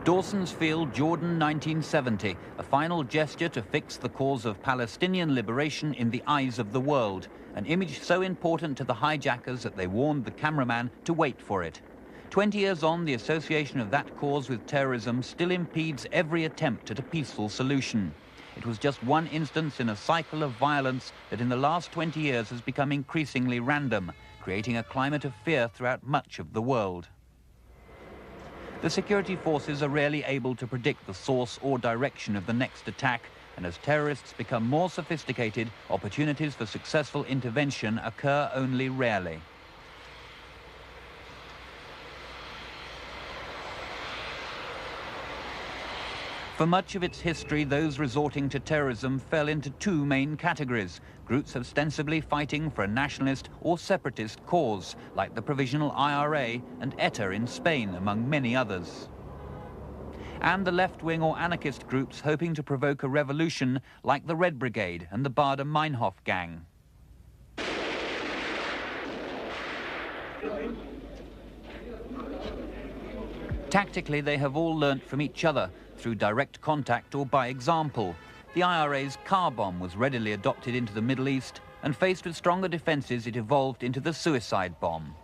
Dawson's Field, Jordan, 1970, a final gesture to fix the cause of Palestinian liberation in the eyes of the world, an image so important to the hijackers that they warned the cameraman to wait for it. 20 years on, the association of that cause with terrorism still impedes every attempt at a peaceful solution. It was just one instance in a cycle of violence that in the last 20 years has become increasingly random, creating a climate of fear throughout much of the world. The security forces are rarely able to predict the source or direction of the next attack, and as terrorists become more sophisticated, opportunities for successful intervention occur only rarely. For much of its history, those resorting to terrorism fell into two main categories: groups ostensibly fighting for a nationalist or separatist cause, like the Provisional IRA and ETA in Spain, among many others. And the left-wing or anarchist groups hoping to provoke a revolution, like the Red Brigade and the Baader-Meinhof gang. Tactically, they have all learnt from each other, through direct contact or by example. The IRA's car bomb was readily adopted into the Middle East, and faced with stronger defences, it evolved into the suicide bomb.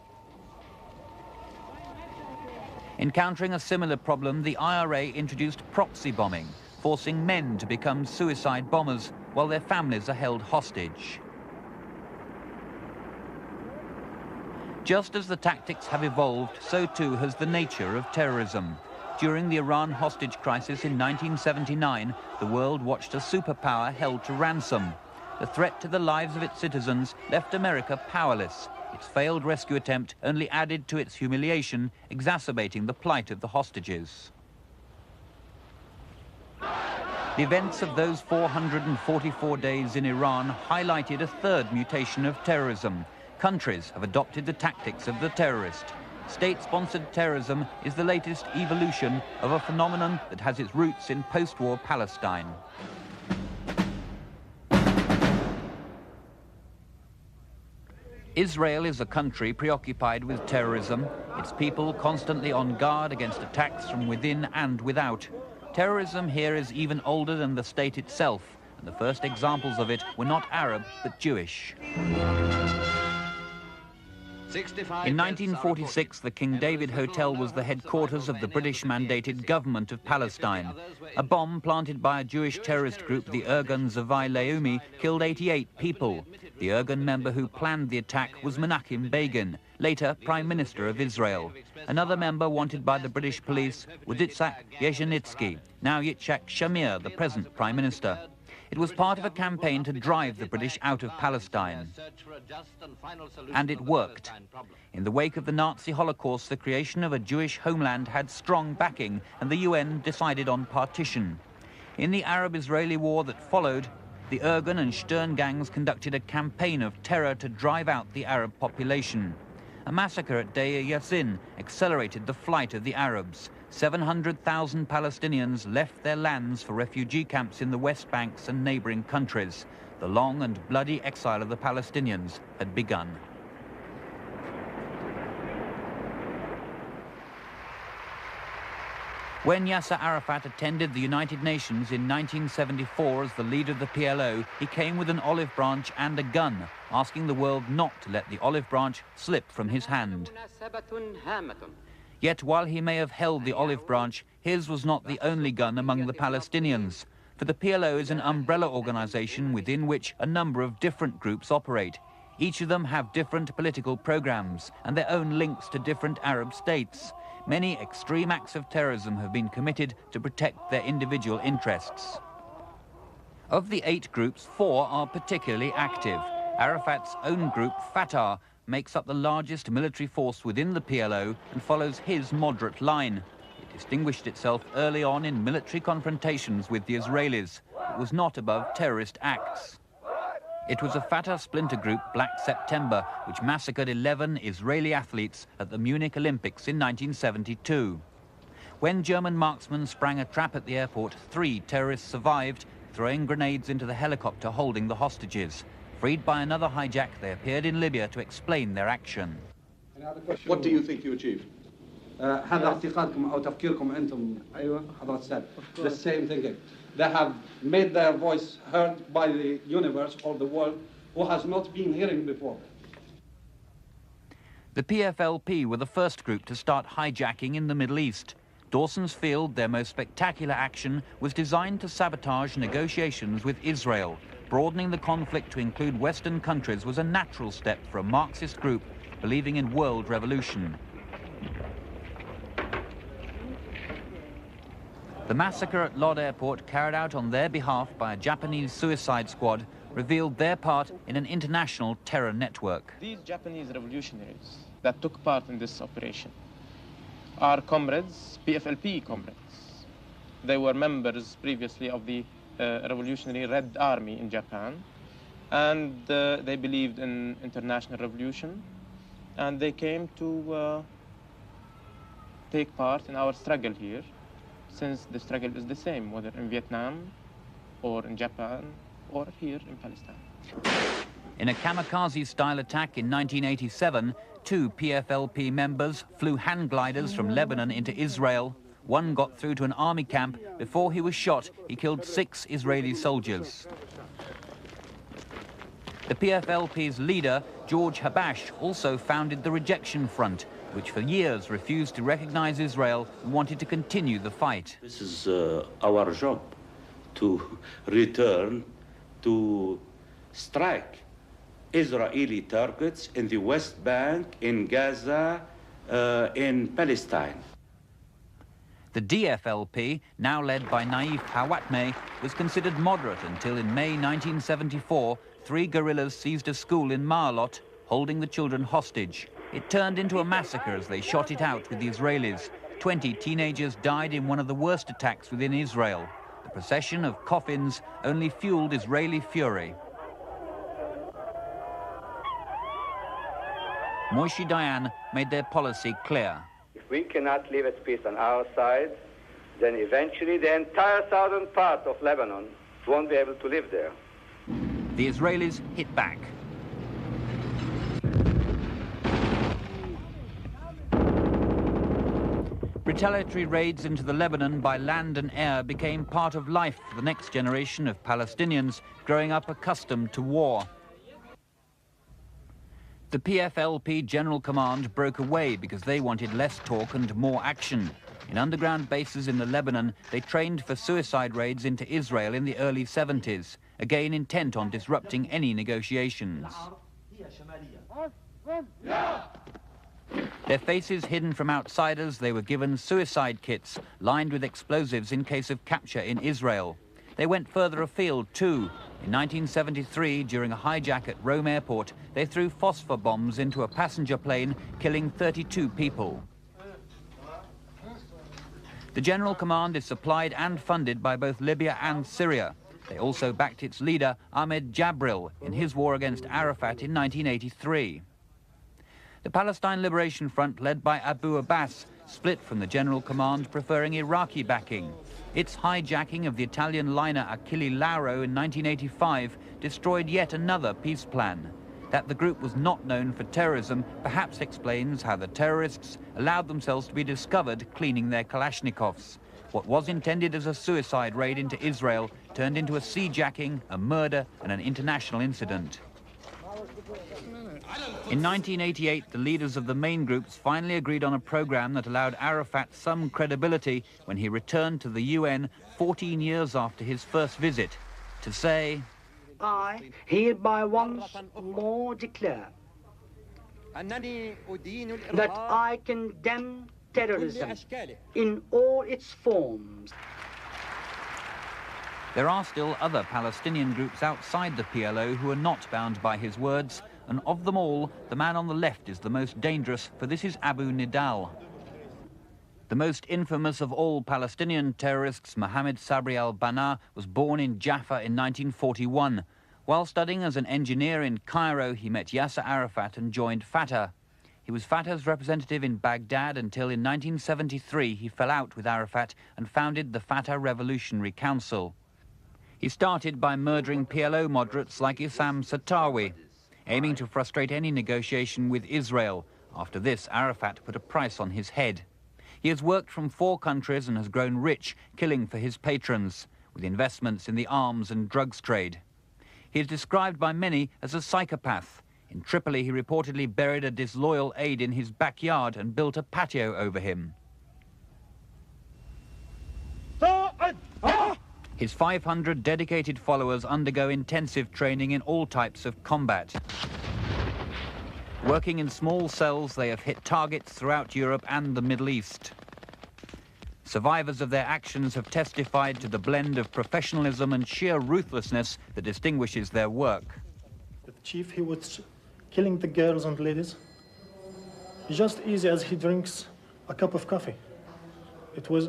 Encountering a similar problem, the IRA introduced proxy bombing, forcing men to become suicide bombers while their families are held hostage. Just as the tactics have evolved, so too has the nature of terrorism. During the Iran hostage crisis in 1979, the world watched a superpower held to ransom. The threat to the lives of its citizens left America powerless. Its failed rescue attempt only added to its humiliation, exacerbating the plight of the hostages. The events of those 444 days in Iran highlighted a third mutation of terrorism. Countries have adopted the tactics of the terrorist. State-sponsored terrorism is the latest evolution of a phenomenon that has its roots in post-war Palestine. Israel is a country preoccupied with terrorism, its people constantly on guard against attacks from within and without. Terrorism here is even older than the state itself, and the first examples of it were not Arab but Jewish. In 1946, the King David Hotel was the headquarters of the British-mandated government of Palestine. A bomb planted by a Jewish terrorist group, the Irgun Zavai Leumi, killed 88 people. The Irgun member who planned the attack was Menachem Begin, later Prime Minister of Israel. Another member wanted by the British police was Yitzhak Yezhenitsky, now Yitzhak Shamir, the present Prime Minister. It was part of a campaign to drive the British out of Palestine. And it worked. In the wake of the Nazi Holocaust, the creation of a Jewish homeland had strong backing, and the UN decided on partition. In the Arab-Israeli war that followed, the Irgun and Stern gangs conducted a campaign of terror to drive out the Arab population. A massacre at Deir Yassin accelerated the flight of the Arabs. 700,000 Palestinians left their lands for refugee camps in the West Banks and neighbouring countries. The long and bloody exile of the Palestinians had begun. When Yasser Arafat attended the United Nations in 1974 as the leader of the PLO, he came with an olive branch and a gun, asking the world not to let the olive branch slip from his hand. Yet while he may have held the olive branch, his was not the only gun among the Palestinians. For the PLO is an umbrella organization within which a number of different groups operate. Each of them have different political programs and their own links to different Arab states. Many extreme acts of terrorism have been committed to protect their individual interests. Of the 8 groups, 4 are particularly active. Arafat's own group, Fatah, makes up the largest military force within the PLO and follows his moderate line. It distinguished itself early on in military confrontations with the Israelis. It was not above terrorist acts. It was a Fatah splinter group, Black September, which massacred 11 Israeli athletes at the Munich Olympics in 1972. When German marksmen sprang a trap at the airport, 3 terrorists survived, throwing grenades into the helicopter holding the hostages. Freed by another hijack, they appeared in Libya to explain their action. What do you think you achieved? هذا اعتقادكم أو تفكيركم أنتم أيوة حضرة السادة. The same thinking. They have made their voice heard by the universe or the world who has not been hearing before. The PFLP were the first group to start hijacking in the Middle East. Dawson's Field, their most spectacular action, was designed to sabotage negotiations with Israel. Broadening the conflict to include Western countries was a natural step for a Marxist group believing in world revolution. The massacre at Lod Airport, carried out on their behalf by a Japanese suicide squad, revealed their part in an international terror network. These Japanese revolutionaries that took part in this operation are comrades, PFLP comrades. They were members previously of the Revolutionary Red Army in Japan, and they believed in international revolution, and they came to take part in our struggle here, since the struggle is the same, whether in Vietnam or in Japan or here in Palestine. In a kamikaze-style attack in 1987, 2 PFLP members flew hand gliders from Lebanon into Israel. One got through to an army camp. Before he was shot, he killed 6 Israeli soldiers. The PFLP's leader, George Habash, also founded the Rejection Front, which for years refused to recognize Israel and wanted to continue the fight. This is our job, to return to strike Israeli targets in the West Bank, in Gaza, in Palestine. The DFLP, now led by Naif Hawatmeh, was considered moderate until in May 1974, 3 guerrillas seized a school in Ma'alot, holding the children hostage. It turned into a massacre as they shot it out with the Israelis. 20 teenagers died in one of the worst attacks within Israel. The procession of coffins only fueled Israeli fury. Moshe Dayan made their policy clear. If we cannot live at peace on our side, then eventually the entire southern part of Lebanon won't be able to live there. The Israelis hit back. Retaliatory raids into the Lebanon by land and air became part of life for the next generation of Palestinians growing up accustomed to war. The PFLP General Command broke away because they wanted less talk and more action. In underground bases in the Lebanon, they trained for suicide raids into Israel in the early 70s, again intent on disrupting any negotiations. Their faces hidden from outsiders, they were given suicide kits lined with explosives in case of capture in Israel. They went further afield too. In 1973, during a hijack at Rome Airport, they threw phosphor bombs into a passenger plane, killing 32 people. The General Command is supplied and funded by both Libya and Syria. They also backed its leader, Ahmed Jabril, in his war against Arafat in 1983. The Palestine Liberation Front, led by Abu Abbas, split from the General Command, preferring Iraqi backing. Its hijacking of the Italian liner Achille Lauro in 1985 destroyed yet another peace plan. That the group was not known for terrorism perhaps explains how the terrorists allowed themselves to be discovered cleaning their Kalashnikovs. What was intended as a suicide raid into Israel turned into a sea-jacking, a murder, and an international incident. In 1988, the leaders of the main groups finally agreed on a program that allowed Arafat some credibility when he returned to the UN 14 years after his first visit to say, I hereby once more declare that I condemn terrorism in all its forms. There are still other Palestinian groups outside the PLO who are not bound by his words, and of them all, the man on the left is the most dangerous, for this is Abu Nidal. The most infamous of all Palestinian terrorists, Mohammed Sabri al-Banna, was born in Jaffa in 1941. While studying as an engineer in Cairo, he met Yasser Arafat and joined Fatah. He was Fatah's representative in Baghdad until in 1973 he fell out with Arafat and founded the Fatah Revolutionary Council. He started by murdering PLO moderates like Issam Satawi, aiming to frustrate any negotiation with Israel. After this, Arafat put a price on his head. He has worked from 4 countries and has grown rich, killing for his patrons, with investments in the arms and drugs trade. He is described by many as a psychopath. In Tripoli, he reportedly buried a disloyal aide in his backyard and built a patio over him. His 500 dedicated followers undergo intensive training in all types of combat. Working in small cells, they have hit targets throughout Europe and the Middle East. Survivors of their actions have testified to the blend of professionalism and sheer ruthlessness that distinguishes their work. The chief, he was killing the girls and ladies just easy as he drinks a cup of coffee.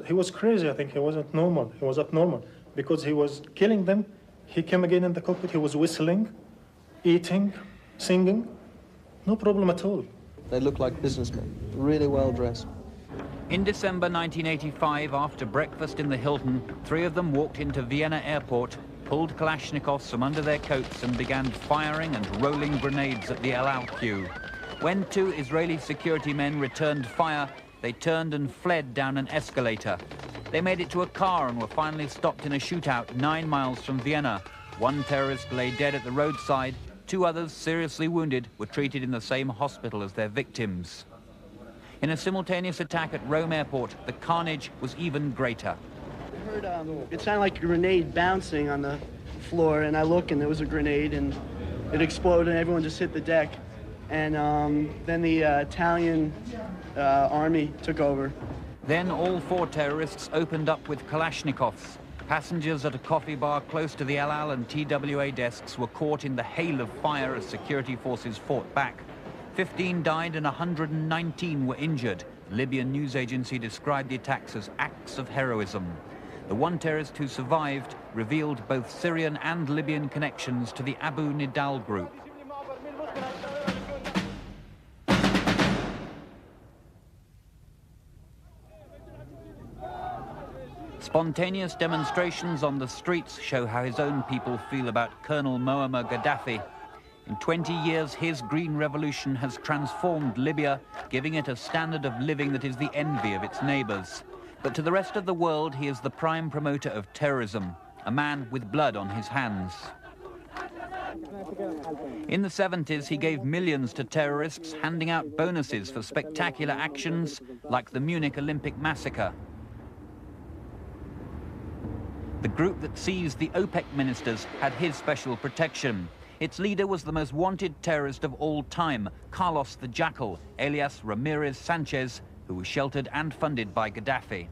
He was crazy, I think. He wasn't normal. He was abnormal because he was killing them. He came again in the cockpit. He was whistling, eating, singing. No problem at all. They look like businessmen, really well dressed. In December 1985, after breakfast in the Hilton, 3 of them walked into Vienna airport, pulled Kalashnikovs from under their coats and began firing and rolling grenades at the El Al queue. When 2 Israeli security men returned fire, they turned and fled down an escalator. They made it to a car and were finally stopped in a shootout 9 miles from Vienna. 1 terrorist lay dead at the roadside. 2 others, seriously wounded, were treated in the same hospital as their victims. In a simultaneous attack at Rome airport, the carnage was even greater. I heard it sounded like a grenade bouncing on the floor, and I look and there was a grenade and it exploded and everyone just hit the deck. And then the Italian army took over. Then all 4 terrorists opened up with Kalashnikovs. Passengers at a coffee bar close to the El Al and TWA desks were caught in the hail of fire as security forces fought back. 15 died and 119 were injured. The Libyan news agency described the attacks as acts of heroism. The 1 terrorist who survived revealed both Syrian and Libyan connections to the Abu Nidal group. Spontaneous demonstrations on the streets show how his own people feel about Colonel Muammar Gaddafi. In 20 years, his green revolution has transformed Libya, giving it a standard of living that is the envy of its neighbors. But to the rest of the world, he is the prime promoter of terrorism, a man with blood on his hands. In the 70s, he gave millions to terrorists, handing out bonuses for spectacular actions like the Munich Olympic massacre. The group that seized the OPEC ministers had his special protection. Its leader was the most wanted terrorist of all time, Carlos the Jackal, alias Ramirez Sanchez, who was sheltered and funded by Gaddafi.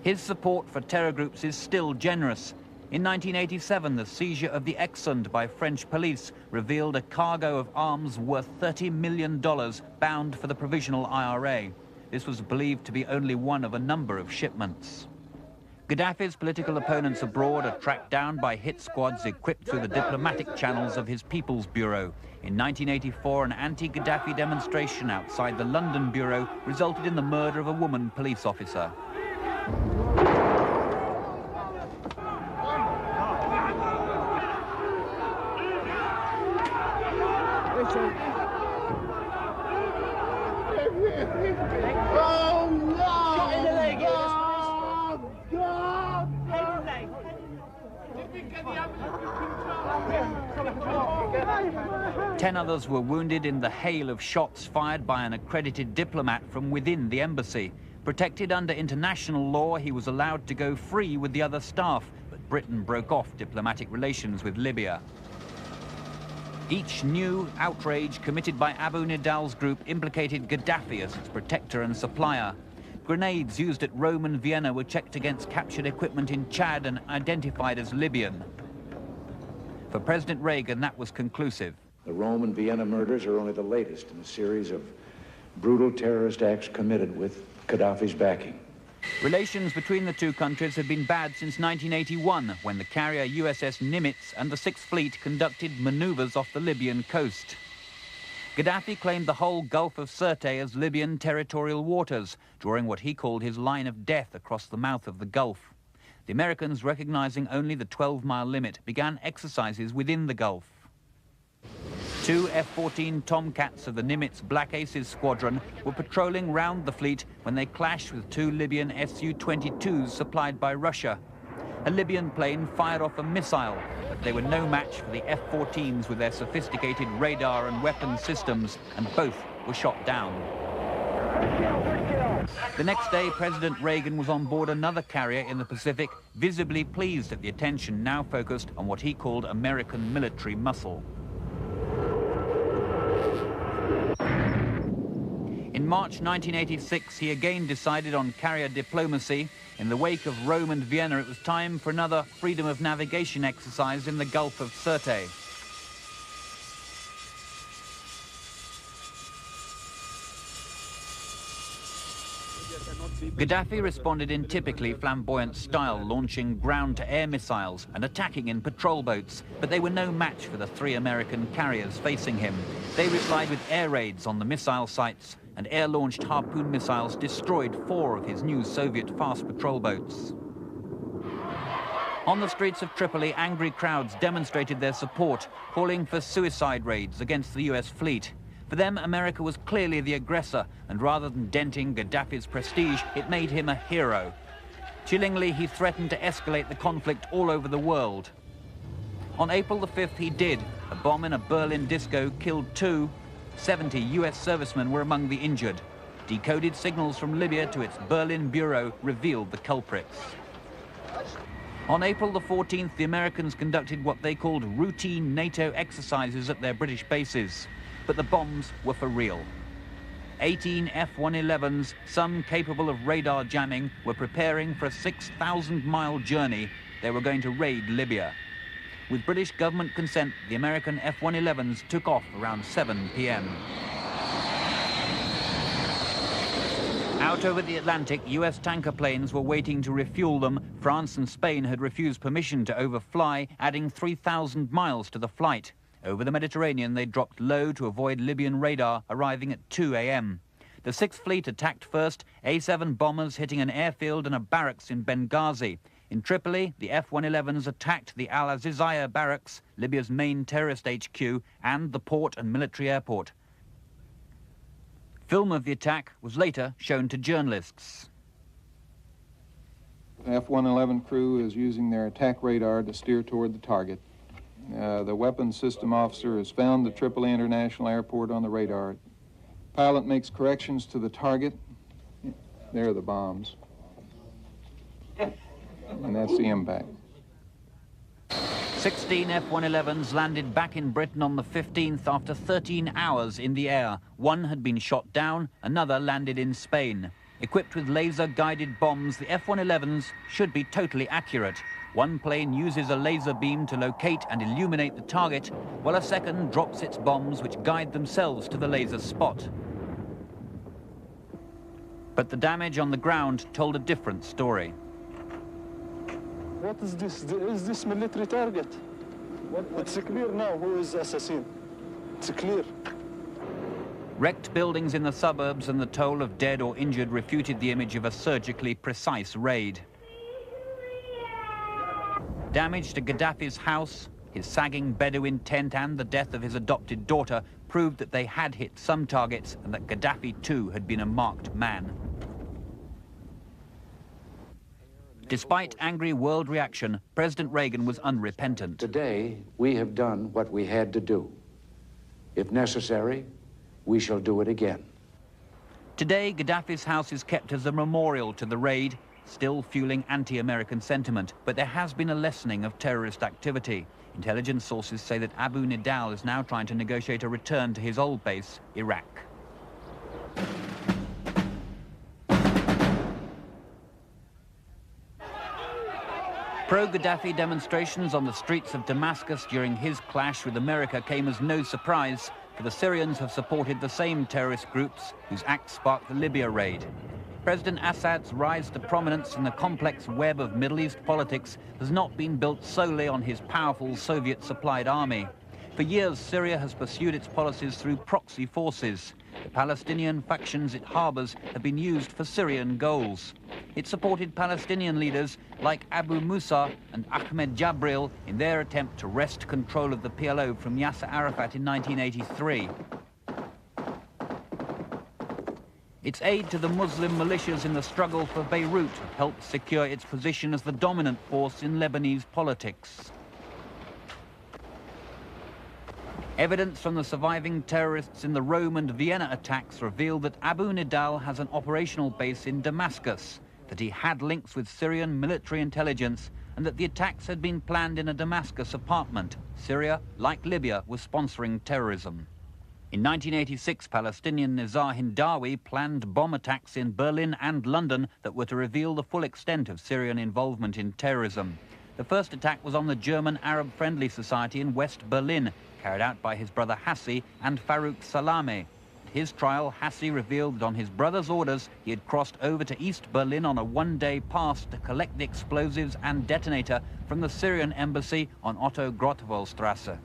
His support for terror groups is still generous. In 1987, the seizure of the Exxon by French police revealed a cargo of arms worth $30 million bound for the Provisional IRA. This was believed to be only one of a number of shipments. Gaddafi's political opponents abroad are tracked down by hit squads equipped through the diplomatic channels of his People's Bureau. In 1984, an anti-Gaddafi demonstration outside the London Bureau resulted in the murder of a woman police officer. Oh, no! Shot in the leg. God! 10 others were wounded in the hail of shots fired by an accredited diplomat from within the embassy. Protected under international law, he was allowed to go free with the other staff, but Britain broke off diplomatic relations with Libya. Each new outrage committed by Abu Nidal's group implicated Gaddafi as its protector and supplier. Grenades used at Rome and Vienna were checked against captured equipment in Chad and identified as Libyan. For President Reagan, that was conclusive. The Rome and Vienna murders are only the latest in a series of brutal terrorist acts committed with Gaddafi's backing. Relations between the 2 countries have been bad since 1981, when the carrier USS Nimitz and the 6th Fleet conducted maneuvers off the Libyan coast. Gaddafi claimed the whole Gulf of Sirte as Libyan territorial waters, drawing what he called his line of death across the mouth of the Gulf. The Americans, recognizing only the 12-mile limit, began exercises within the Gulf. Two F-14 Tomcats of the Nimitz Black Aces squadron were patrolling round the fleet when they clashed with two Libyan Su-22s supplied by Russia. A Libyan plane fired off a missile, but they were no match for the F-14s with their sophisticated radar and weapon systems, and both were shot down. The next day, President Reagan was on board another carrier in the Pacific, visibly pleased at the attention now focused on what he called American military muscle. In March 1986, he again decided on carrier diplomacy. In the wake of Rome and Vienna, it was time for another freedom of navigation exercise in the Gulf of Sirte. Gaddafi responded in typically flamboyant style, launching ground-to-air missiles and attacking in patrol boats, but they were no match for the three American carriers facing him. They replied with air raids on the missile sites, and air-launched Harpoon missiles destroyed 4 of his new Soviet fast patrol boats. On the streets of Tripoli, angry crowds demonstrated their support, calling for suicide raids against the US fleet. For them, America was clearly the aggressor, and rather than denting Gaddafi's prestige, it made him a hero. Chillingly, he threatened to escalate the conflict all over the world. On April the 5th, he did. A bomb in a Berlin disco killed 2. 70 US servicemen were among the injured. Decoded signals from Libya to its Berlin bureau revealed the culprits. On April the 14th, the Americans conducted what they called routine NATO exercises at their British bases. But the bombs were for real. 18 F-111s, some capable of radar jamming, were preparing for a 6,000-mile journey. They were going to raid Libya. With British government consent, the American F-111s took off around 7 p.m. Out over the Atlantic, US tanker planes were waiting to refuel them. France and Spain had refused permission to overfly, adding 3,000 miles to the flight. Over the Mediterranean, they dropped low to avoid Libyan radar, arriving at 2 a.m. The Sixth Fleet attacked first, A-7 bombers hitting an airfield and a barracks in Benghazi. In Tripoli, the F-111s attacked the Al Azizaya barracks, Libya's main terrorist HQ, and the port and military airport. Film of the attack was later shown to journalists. The F-111 crew is using their attack radar to steer toward the target. The weapons system officer has found the Tripoli International Airport on the radar. Pilot makes corrections to the target. There are the bombs. And that's the impact. 16 F-111s landed back in Britain on the 15th after 13 hours in the air. One had been shot down, another landed in Spain. Equipped with laser-guided bombs, the F-111s should be totally accurate. One plane uses a laser beam to locate and illuminate the target, while a second drops its bombs which guide themselves to the laser spot. But the damage on the ground told a different story. What is this? Is this military target? It's clear now who is the assassin. It's clear. Wrecked buildings in the suburbs and the toll of dead or injured refuted the image of a surgically precise raid. Damage to Gaddafi's house, his sagging Bedouin tent and the death of his adopted daughter proved that they had hit some targets and that Gaddafi too had been a marked man. Despite angry world reaction, President Reagan was unrepentant. Today, we have done what we had to do. If necessary, we shall do it again. Today, Gaddafi's house is kept as a memorial to the raid, still fueling anti-American sentiment, but there has been a lessening of terrorist activity. Intelligence sources say that Abu Nidal is now trying to negotiate a return to his old base, Iraq. Pro-Gaddafi demonstrations on the streets of Damascus during his clash with America came as no surprise, for the Syrians have supported the same terrorist groups whose acts sparked the Libya raid. President Assad's rise to prominence in the complex web of Middle East politics has not been built solely on his powerful Soviet-supplied army. For years, Syria has pursued its policies through proxy forces. the Palestinian factions it harbours have been used for Syrian goals. It supported Palestinian leaders like Abu Musa and Ahmed Jabril in their attempt to wrest control of the PLO from Yasser Arafat in 1983. Its aid to the Muslim militias in the struggle for Beirut helped secure its position as the dominant force in Lebanese politics. Evidence from the surviving terrorists in the Rome and Vienna attacks revealed that Abu Nidal has an operational base in Damascus, that he had links with Syrian military intelligence, and that the attacks had been planned in a Damascus apartment. Syria, like Libya, was sponsoring terrorism. In 1986, Palestinian Nizar Hindawi planned bomb attacks in Berlin and London that were to reveal the full extent of Syrian involvement in terrorism. The first attack was on the German Arab-friendly society in West Berlin, carried out by his brother Hassi and Farouk Salameh. At his trial, Hassi revealed that on his brother's orders, he had crossed over to East Berlin on a one-day pass to collect the explosives and detonator from the Syrian embassy on Otto Grotewohlstrasse.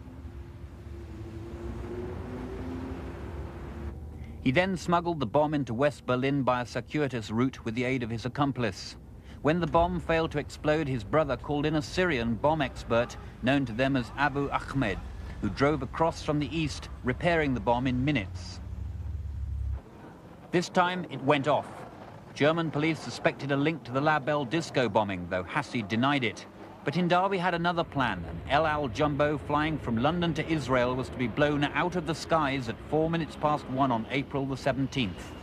He then smuggled the bomb into West Berlin by a circuitous route with the aid of his accomplice. When the bomb failed to explode, his brother called in a Syrian bomb expert, known to them as Abu Ahmed, who drove across from the east, repairing the bomb in minutes. This time, it went off. German police suspected a link to the La Belle disco bombing, though Hassi denied it. But Hindawi had another plan. An El Al Jumbo flying from London to Israel was to be blown out of the skies at 1:04 on April the 17th.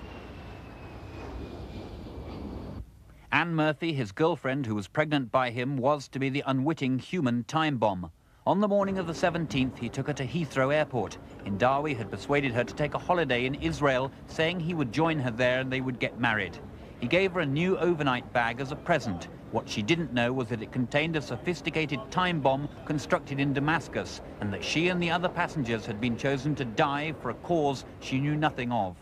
Anne Murphy, his girlfriend, who was pregnant by him, was to be the unwitting human time bomb. On the morning of the 17th, he took her to Heathrow Airport. Hindawi had persuaded her to take a holiday in Israel, saying he would join her there and they would get married. He gave her a new overnight bag as a present. What she didn't know was that it contained a sophisticated time bomb constructed in Damascus, and that she and the other passengers had been chosen to die for a cause she knew nothing of.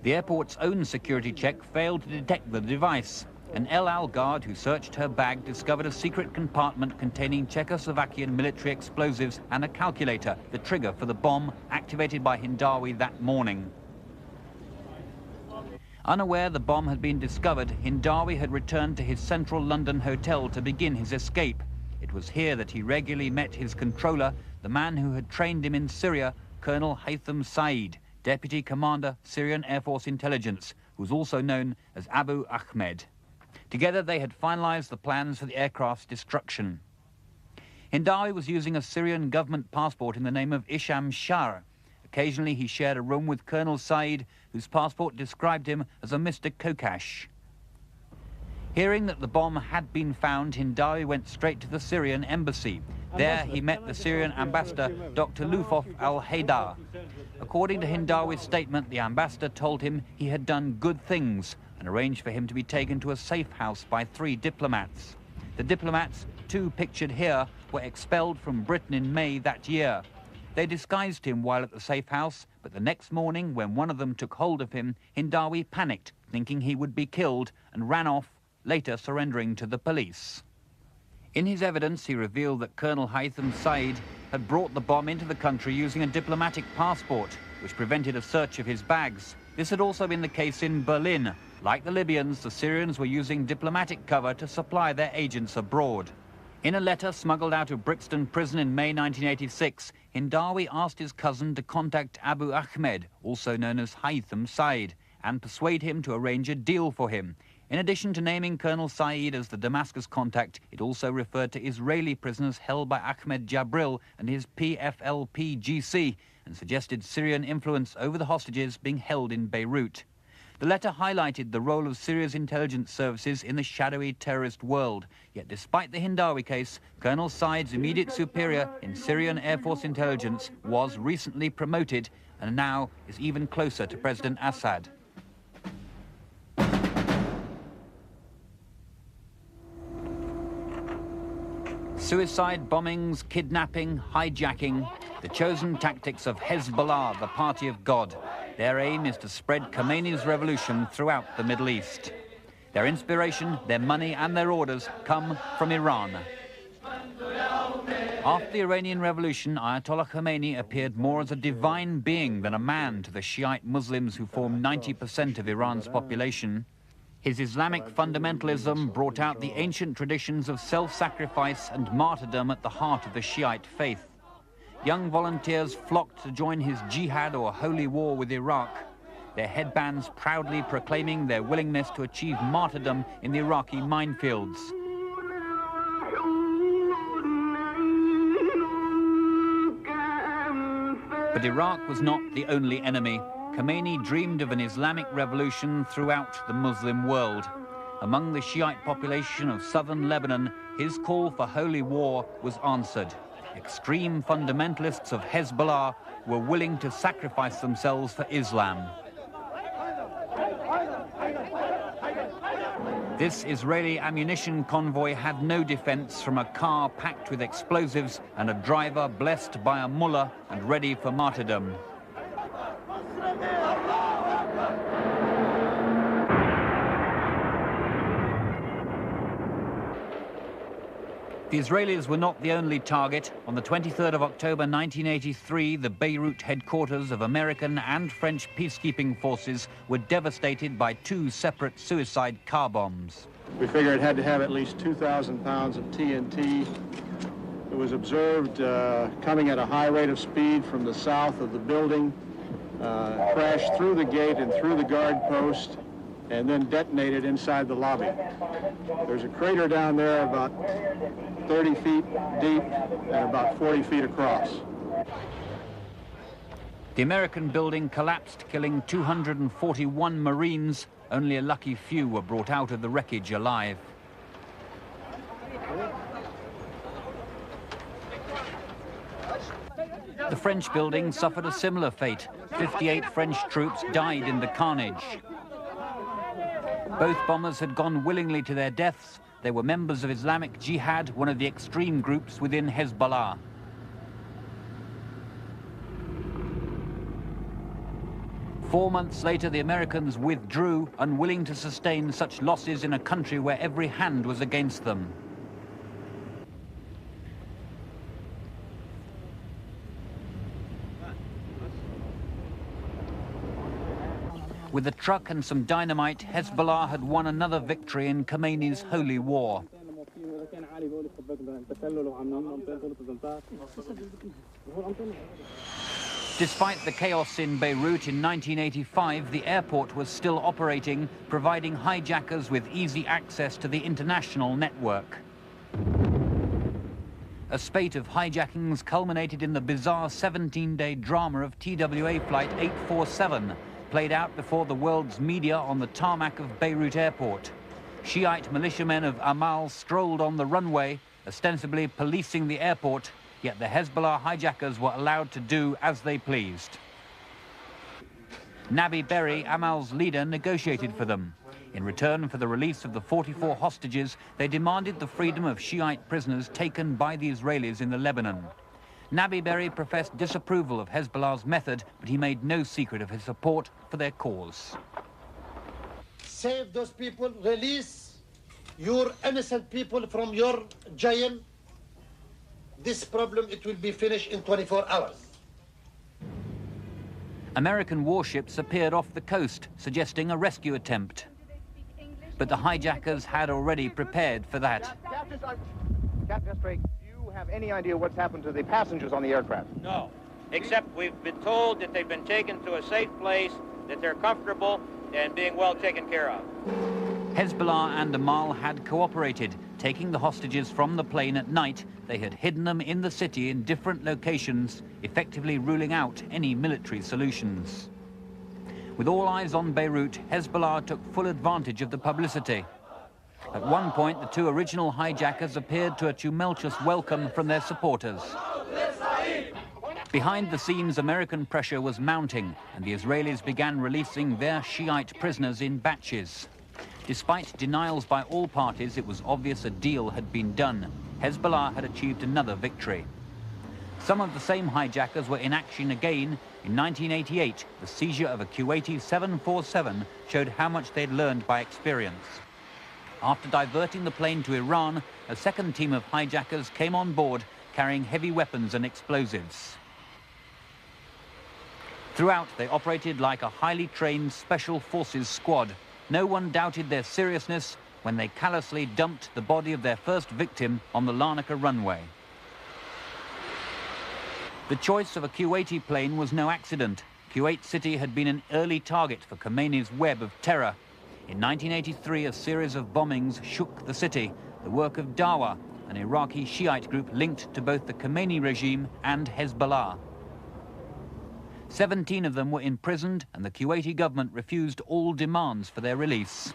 The airport's own security check failed to detect the device. An El Al guard who searched her bag discovered a secret compartment containing Czechoslovakian military explosives and a calculator, the trigger for the bomb activated by Hindawi that morning. Unaware the bomb had been discovered, Hindawi had returned to his central London hotel to begin his escape. It was here that he regularly met his controller, the man who had trained him in Syria, Colonel Haytham Said, Deputy Commander, Syrian Air Force Intelligence, who was also known as Abu Ahmed. Together they had finalized the plans for the aircraft's destruction. Hindawi was using a Syrian government passport in the name of Isham Shah. Occasionally he shared a room with Colonel Said, whose passport described him as a Mr. Kokash. Hearing that the bomb had been found, Hindawi went straight to the Syrian embassy. There he met the Syrian ambassador, Dr. Lufof al-Haidar. According to Hindawi's statement, the ambassador told him he had done good things and arranged for him to be taken to a safe house by 3 diplomats. The diplomats, 2 pictured here, were expelled from Britain in May that year. They disguised him while at the safe house, but the next morning, when one of them took hold of him, Hindawi panicked, thinking he would be killed, and ran off, later surrendering to the police. In his evidence, he revealed that Colonel Haytham Said had brought the bomb into the country using a diplomatic passport, which prevented a search of his bags. This had also been the case in Berlin. Like the Libyans, the Syrians were using diplomatic cover to supply their agents abroad. In a letter smuggled out of Brixton prison in May 1986, Hindawi asked his cousin to contact Abu Ahmed, also known as Haytham Said, and persuade him to arrange a deal for him. In addition to naming Colonel Said as the Damascus contact, it also referred to Israeli prisoners held by Ahmed Jabril and his PFLP-GC, and suggested Syrian influence over the hostages being held in Beirut. The letter highlighted the role of Syria's intelligence services in the shadowy terrorist world. Yet despite the Hindawi case, Colonel Said's immediate superior in Syrian Air Force intelligence was recently promoted and now is even closer to President Assad. Suicide bombings, kidnapping, hijacking, the chosen tactics of Hezbollah, the party of God. Their aim is to spread Khomeini's revolution throughout the Middle East. Their inspiration, their money and their orders come from Iran. After the Iranian Revolution, Ayatollah Khomeini appeared more as a divine being than a man to the Shiite Muslims who form 90% of Iran's population. His Islamic fundamentalism brought out the ancient traditions of self-sacrifice and martyrdom at the heart of the Shiite faith. Young volunteers flocked to join his jihad or holy war with Iraq, their headbands proudly proclaiming their willingness to achieve martyrdom in the Iraqi minefields. But Iraq was not the only enemy. Khomeini dreamed of an Islamic revolution throughout the Muslim world. Among the Shiite population of southern Lebanon, his call for holy war was answered. Extreme fundamentalists of Hezbollah were willing to sacrifice themselves for Islam. This Israeli ammunition convoy had no defense from a car packed with explosives and a driver blessed by a mullah and ready for martyrdom. The Israelis were not the only target. On the 23rd of October 1983, the Beirut headquarters of American and French peacekeeping forces were devastated by two separate suicide car bombs. We figured it had to have at least 2,000 pounds of TNT. It was observed coming at a high rate of speed from the south of the building, crashed through the gate and through the guard post, and then detonated inside the lobby. There's a crater down there about 30 feet deep and about 40 feet across. The American building collapsed, killing 241 Marines. Only a lucky few were brought out of the wreckage alive. The French building suffered a similar fate. 58 French troops died in the carnage. Both bombers had gone willingly to their deaths. They were members of Islamic Jihad, one of the extreme groups within Hezbollah. Four months later, the Americans withdrew, unwilling to sustain such losses in a country where every hand was against them. With a truck and some dynamite, Hezbollah had won another victory in Khomeini's holy war. Despite the chaos in Beirut in 1985, the airport was still operating, providing hijackers with easy access to the international network. A spate of hijackings culminated in the bizarre 17-day drama of TWA Flight 847, played out before the world's media on the tarmac of Beirut Airport. Shiite militiamen of Amal strolled on the runway, ostensibly policing the airport, yet the Hezbollah hijackers were allowed to do as they pleased. Nabi Berri, Amal's leader, negotiated for them. In return for the release of the 44 hostages, they demanded the freedom of Shiite prisoners taken by the Israelis in the Lebanon. Nabi Berri professed disapproval of Hezbollah's method, but he made no secret of his support for their cause. Save those people, release your innocent people from your jail. This problem, it will be finished in 24 hours. American warships appeared off the coast, suggesting a rescue attempt. But the hijackers had already prepared for that. Captain Drake, do you have any idea what's happened to the passengers on the aircraft? No, except we've been told that they've been taken to a safe place, that they're comfortable and being well taken care of. Hezbollah and Amal had cooperated, taking the hostages from the plane at night. They had hidden them in the city in different locations, effectively ruling out any military solutions. With all eyes on Beirut, Hezbollah took full advantage of the publicity. At one point, the two original hijackers appeared to a tumultuous welcome from their supporters. Behind the scenes, American pressure was mounting, and the Israelis began releasing their Shiite prisoners in batches. Despite denials by all parties, it was obvious a deal had been done. Hezbollah had achieved another victory. Some of the same hijackers were in action again. In 1988, the seizure of a Kuwaiti 747 showed how much they'd learned by experience. After diverting the plane to Iran, a second team of hijackers came on board, carrying heavy weapons and explosives. Throughout, they operated like a highly trained special forces squad. No one doubted their seriousness when they callously dumped the body of their first victim on the Larnaca runway. The choice of a Kuwaiti plane was no accident. Kuwait City had been an early target for Khomeini's web of terror. In 1983, a series of bombings shook the city, the work of Dawa, an Iraqi Shiite group linked to both the Khomeini regime and Hezbollah. 17 of them were imprisoned, and the Kuwaiti government refused all demands for their release.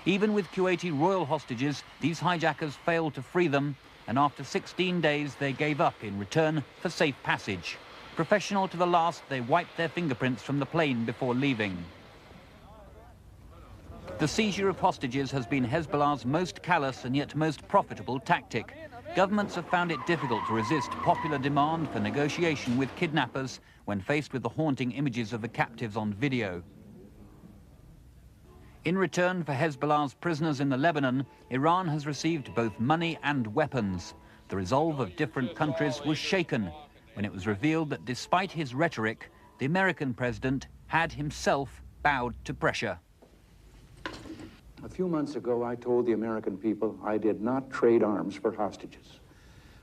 Even with Kuwaiti royal hostages, these hijackers failed to free them, and after 16 days they gave up in return for safe passage. Professional to the last, they wiped their fingerprints from the plane before leaving. The seizure of hostages has been Hezbollah's most callous and yet most profitable tactic. Governments have found it difficult to resist popular demand for negotiation with kidnappers when faced with the haunting images of the captives on video. In return for Hezbollah's prisoners in the Lebanon, Iran has received both money and weapons. The resolve of different countries was shaken when it was revealed that despite his rhetoric, the American president had himself bowed to pressure. A few months ago, I told the American people I did not trade arms for hostages.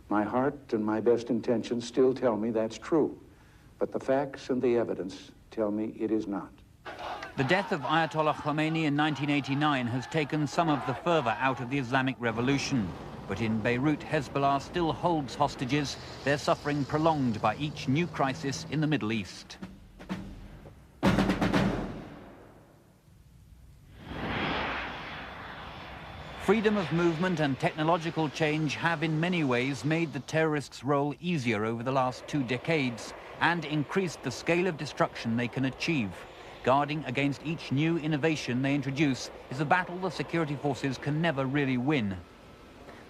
My heart and my best intentions still tell me that's true, but the facts and the evidence tell me it is not. The death of Ayatollah Khomeini in 1989 has taken some of the fervor out of the Islamic Revolution. But in Beirut, Hezbollah still holds hostages, their suffering prolonged by each new crisis in the Middle East. Freedom of movement and technological change have in many ways made the terrorists' role easier over the last 2 decades and increased the scale of destruction they can achieve. Guarding against each new innovation they introduce is a battle the security forces can never really win.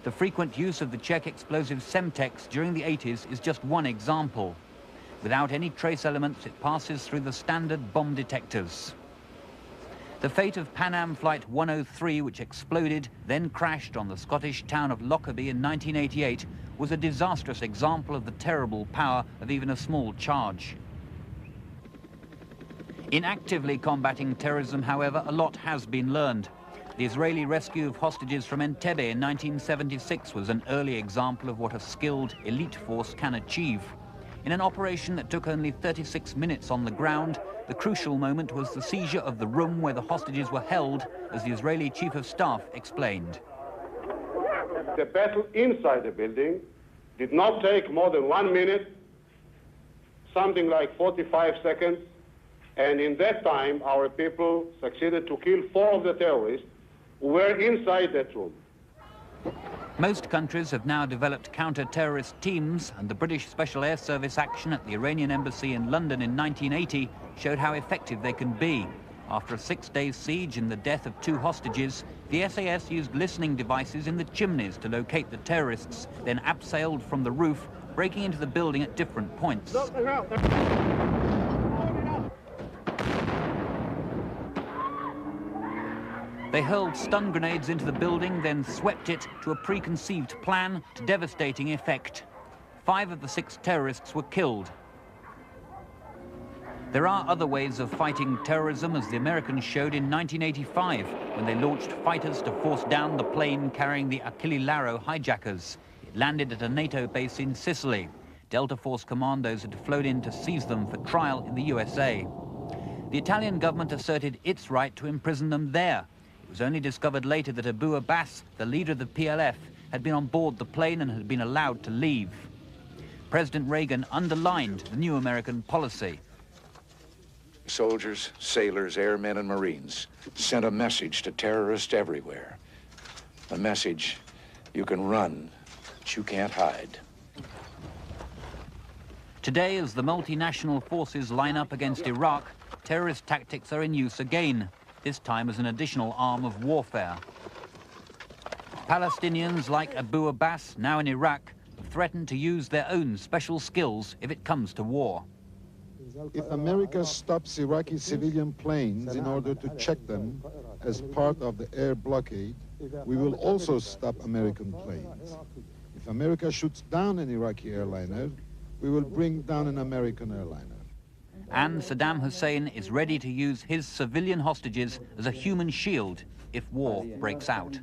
The frequent use of the Czech explosive Semtex during the 80s is just one example. Without any trace elements, it passes through the standard bomb detectors. The fate of Pan Am Flight 103, which exploded, then crashed on the Scottish town of Lockerbie in 1988, was a disastrous example of the terrible power of even a small charge. In actively combating terrorism, however, a lot has been learned. The Israeli rescue of hostages from Entebbe in 1976 was an early example of what a skilled elite force can achieve. In an operation that took only 36 minutes on the ground, the crucial moment was the seizure of the room where the hostages were held, as the Israeli Chief of Staff explained. The battle inside the building did not take more than 1 minute, something like 45 seconds, and in that time our people succeeded to kill 4 of the terrorists who were inside that room. Most countries have now developed counter-terrorist teams, and the British Special Air Service action at the Iranian embassy in London in 1980 showed how effective they can be. After a 6-day siege and the death of 2 hostages, the SAS used listening devices in the chimneys to locate the terrorists, then abseiled from the roof, breaking into the building at different points. They hurled stun grenades into the building, then swept it to a preconceived plan to devastating effect. 5 of the 6 terrorists were killed. There are other ways of fighting terrorism, as the Americans showed in 1985, when they launched fighters to force down the plane carrying the Achille Lauro hijackers. It landed at a NATO base in Sicily. Delta Force commandos had flown in to seize them for trial in the USA. The Italian government asserted its right to imprison them there. It was only discovered later that Abu Abbas, the leader of the PLF, had been on board the plane and had been allowed to leave. President Reagan underlined the new American policy. Soldiers, sailors, airmen, and Marines sent a message to terrorists everywhere. A message: you can run, but you can't hide. Today, as the multinational forces line up against Iraq, terrorist tactics are in use again, this time as an additional arm of warfare. Palestinians like Abu Abbas, now in Iraq, have threatened to use their own special skills if it comes to war. If America stops Iraqi civilian planes in order to check them as part of the air blockade, we will also stop American planes. If America shoots down an Iraqi airliner, we will bring down an American airliner. And Saddam Hussein is ready to use his civilian hostages as a human shield if war breaks out.